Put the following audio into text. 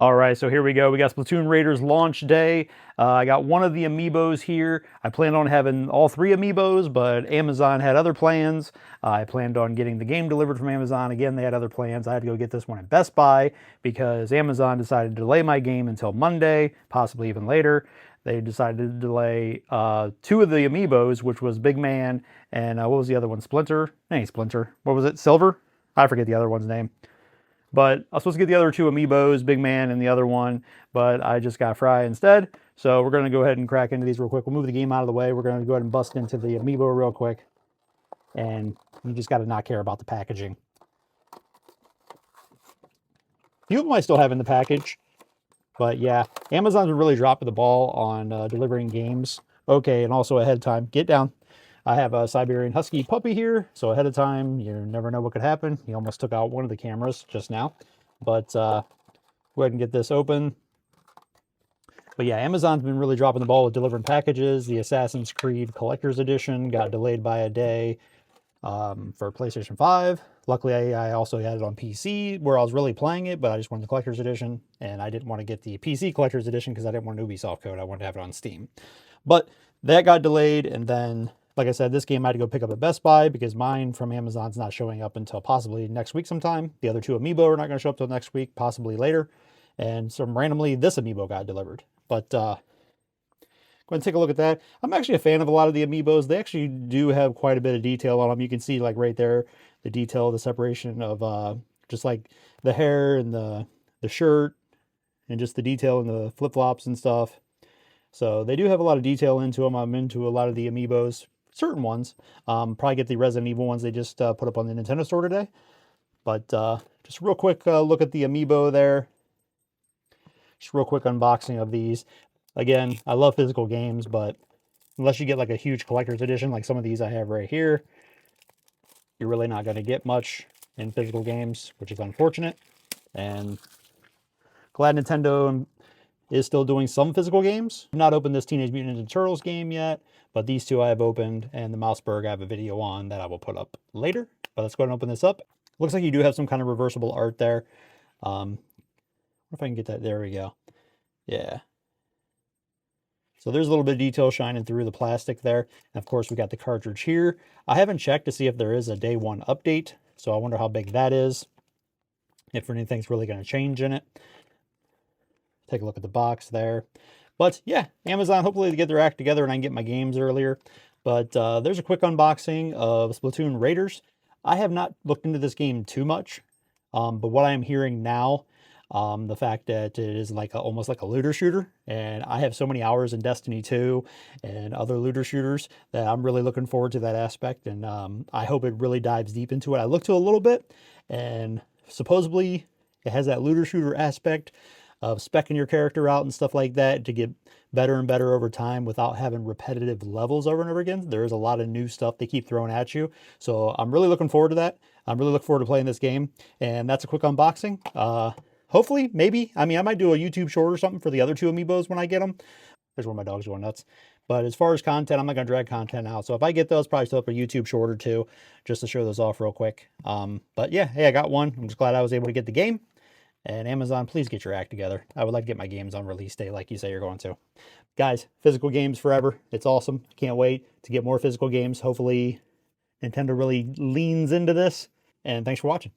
All right, so here we go. We got Splatoon Raiders launch day. I got one of the Amiibos here. I planned on having all three Amiibos, but Amazon had other plans. I planned on getting the game delivered from Amazon. Again, they had other plans. I had to go get this one at Best Buy because Amazon decided to delay my game until Monday, possibly even later. They decided to delay two of the Amiibos, which was Big Man and what was the other one? Splinter? Hey, Splinter. What was it? Silver? I forget the other one's name. But I was supposed to get the other two Amiibos, Big Man and the other one, but I just got Fry instead. So we're going to go ahead and crack into these real quick. We'll move the game out of the way. We're going to go ahead and bust into the Amiibo real quick. And you just got to not care about the packaging. A few of them I still have in the package. But yeah, Amazon's been really dropping the ball on delivering games. Okay, and also ahead of time. Get down. I have a Siberian Husky puppy here, so ahead of time, you never know what could happen. He almost took out one of the cameras just now. But go ahead and get this open. But yeah, Amazon's been really dropping the ball with delivering packages. The Assassin's Creed Collector's Edition got delayed by a day for PlayStation 5. Luckily, I also had it on PC where I was really playing it, but I just wanted the Collector's Edition, and I didn't want to get the PC Collector's Edition because I didn't want an Ubisoft code. I wanted to have it on Steam. But that got delayed, and then like I said, this game I had to go pick up at Best Buy because mine from Amazon's not showing up until possibly next week sometime. The other two Amiibo are not going to show up until next week, possibly later. And so randomly, this Amiibo got delivered. But go ahead and take a look at that. I'm actually a fan of a lot of the Amiibos. They actually do have quite a bit of detail on them. You can see like right there, the detail, the separation of just like the hair and the shirt and just the detail in the flip-flops and stuff. So they do have a lot of detail into them. I'm into a lot of the Amiibos. Certain ones. Probably get the Resident Evil ones they just put up on the Nintendo store today. But just real quick look at the Amiibo there. Just real quick unboxing of these. Again, I love physical games, but unless you get like a huge collector's edition like some of these I have right here, you're really not going to get much in physical games, which is unfortunate. And glad Nintendo is still doing some physical games. I've not opened this Teenage Mutant Ninja Turtles game yet, but these two I have opened, and the Mouseburg I have a video on that I will put up later. But let's go ahead and open this up. Looks like you do have some kind of reversible art there. What if I can get that? There we go. Yeah. So there's a little bit of detail shining through the plastic there. And of course, we got the cartridge here. I haven't checked to see if there is a day one update, so I wonder how big that is, if anything's really going to change in it. Take a look at the box there. But yeah, Amazon, hopefully they get their act together and I can get my games earlier. But there's a quick unboxing of Splatoon Raiders. I have not looked into this game too much, but what I am hearing now, the fact that it is like almost like a looter shooter, and I have so many hours in Destiny 2 and other looter shooters that I'm really looking forward to that aspect, and I hope it really dives deep into it. I looked to a little bit, and supposedly it has that looter shooter aspect of speccing your character out and stuff like that to get better and better over time without having repetitive levels over and over again. There's a lot of new stuff they keep throwing at you. So I'm really looking forward to that. I'm really looking forward to playing this game. And that's a quick unboxing. Hopefully, maybe. I mean, I might do a YouTube short or something for the other two Amiibos when I get them. There's where my dog's going nuts. But as far as content, I'm not going to drag content out. So if I get those, probably still up a YouTube short or two just to show those off real quick. But yeah, hey, I got one. I'm just glad I was able to get the game. And Amazon, please get your act together. I would like to get my games on release day like you say you're going to. Guys, physical games forever. It's awesome. Can't wait to get more physical games. Hopefully, Nintendo really leans into this. And thanks for watching.